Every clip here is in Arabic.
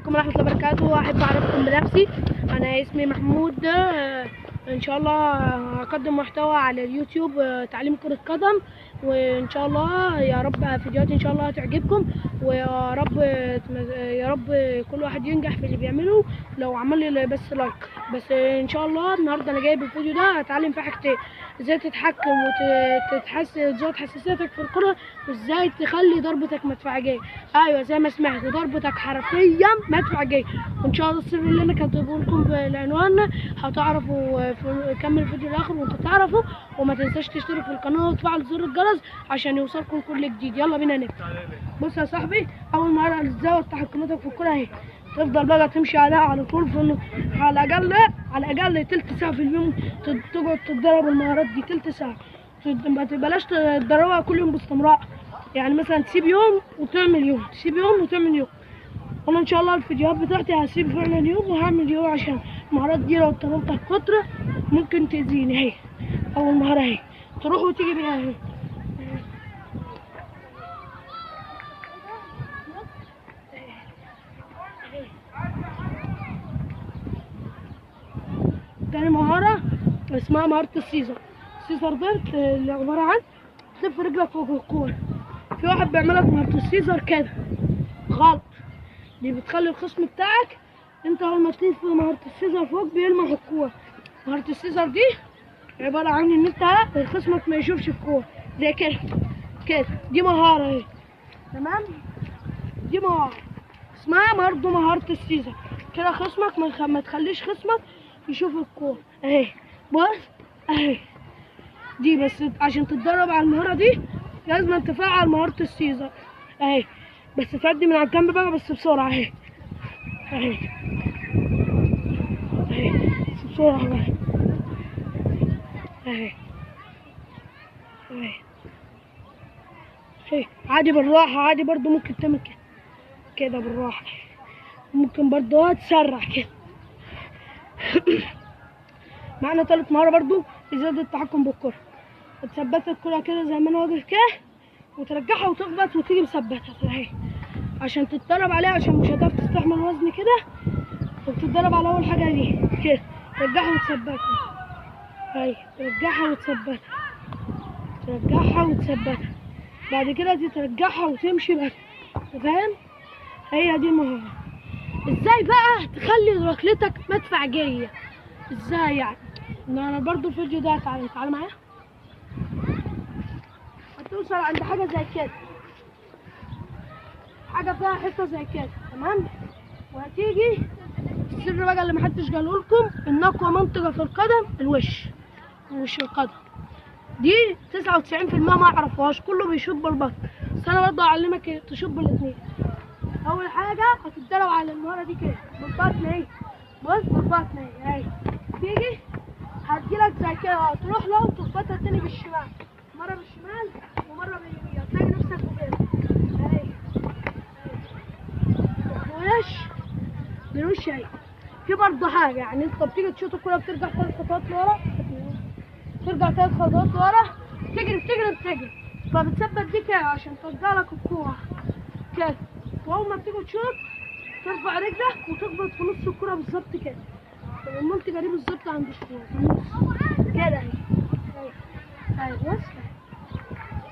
عليكم ورحمة الله وبركاته. أحب أعرفكم بنفسي، أنا اسمي محمود. إن شاء الله هقدم محتوى على اليوتيوب تعليم كرة قدم، وإن شاء الله يا رب فيديوهاتي إن شاء الله تعجبكم، ويا رب كل واحد ينجح في اللي بيعمله لو عمل لي بس لايك. بس إن شاء الله النهارده أنا جايب الفيديو ده هتعلم فيه حاجتين: إزاي تتحكم وتزود حساسيتك في الكرة، وإزاي تخلي ضربتك مدفعجية. أيوة زي ما سمعت، ضربتك حرفيا مدفعجية. وإن شاء الله السر اللي أنا كاتبه لكم بالعنوان هتعرفوا كمل الفيديو للآخر وأنتوا تعرفوا. وما تنساش تشترك في القناة وتفعل زر الجرس عشان يوصلكم كل جديد. يلا بينا نبدأ. بص يا صاحبي، أول ما أعرف إزاي تحكماتك في الكرة أهي، تفضل بقى تمشي عليها على طول على الأقل تلت ساعة في اليوم، تقعد تتدرب المهارات دي تلت ساعة. ما تبلاش تدربها كل يوم باستمرار، يعني مثلا تسيب يوم وتعمل يوم، تسيب يوم وتعمل يوم. أنا إن شاء الله الفيديوهات بتاعتي هسيب فعلا يوم وهعمل يوم، عشان المهارات دي لو اتدربتها فترة ممكن تأذيني. اهي أول مهارة اهي، تروح وتيجي بيها اهي. تاني مهارة اسمها مهارة السيزر. السيزر ده اللي عبارة عن تلف رجلك فوق الكورة. في واحد بيعملها بمهارة السيزر كده غلط، دي بتخلي الخصم بتاعك انت اول ما تلف مهارة السيزر فوق بيلمح الكورة. مهارة السيزر دي عبارة عن ان انت خصمك ما يشوفش الكورة زي كده كده. دي مهارة اهي، تمام؟ دي مهارة اسمها برضه مهارة السيزر. كده خصمك ما تخليش خصمك يشوف الكورة اهي. بص اهي، دي بس عشان تتدرب على المهارة دي لازم تفعل مهارة السيزر اهي. بس تعدي من على الجنب بقى بس بسرعة اهي اهي اهي، بس بسرعة بقى اهي اهي اهي. عادي بالراحة، عادي برضو ممكن تعمل كده كده بالراحة، ممكن برضو تسرع كده. معنا تالت مهارة برضو إزالة التحكم بالكرة. تثبت الكرة كده زي ما أنا واقف كده، وترجعها وتخبط وتيجي مثبتها اهي عشان تتدرب عليها، عشان مش هتعرف تستحمل وزن كده. وبتتدرب على أول حاجة دي كده، ترجعها وتثبتها اهي، ترجعها وتثبتها، ترجعها وتثبتها، بعد كده دي ترجعها وتمشي بقى. فاهم؟ هي دي المهارة. ازاي بقى تخلي ركلتك مدفعجية؟ ازاي يعني؟ انا برضو الفيديو ده تعالى معايا. هتوصل عند حاجة زي كده، حاجة فيها حتة زي كده، تمام؟ وهتيجي السر بقى اللي محدش قاله لكم، ان اقوى منطقة في القدم الوش القدم. دي 99% ما يعرفوهاش، كله بيشوط بالبطن، بس انا برضه اعلمك تشوط بالاثنين. اول حاجة هتتدرب على المهارة دي كده بالبطن اهي. بص بالبطن اهي، تيجي هتجيلك زي كده، تروح له وتخبطها تاني بالشمال، مرة بالشمال ومرة باليمين، هتلاقي نفسك كده اهي بالوش اهي. في برضه حاجة، يعني انت بتيجي تشوط الكورة بترجع 3 خطوات لورا، ترجع 3 خطوات لورا، بتجري فبتثبت دي كده عشان ترجع لك الكورة كده. واول ما بتيجي تشوط ترفع رجلك وتخبط في نص الكورة بالظبط كده، المنطقة دي بالظبط عند الشوط في النص كده اهي. اهي بص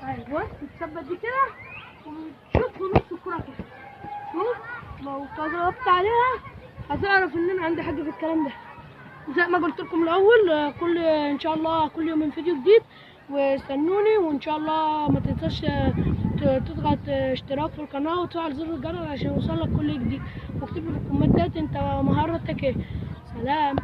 اهي، بص بتثبت دي كده وتشوط في نص الكورة كده. شوف لو ضربت عليها هتعرف ان انا عندي حاجة في الكلام ده. زي ما قلت لكم الاول، ان شاء الله كل يوم فيديو جديد، واستنوني. وان شاء الله ما تنساش تضغط اشتراك في القناه وتفعل زر الجرس عشان يوصلك كل جديد، واكتب لي في الكومنتات انت مهارتك ايه. سلام.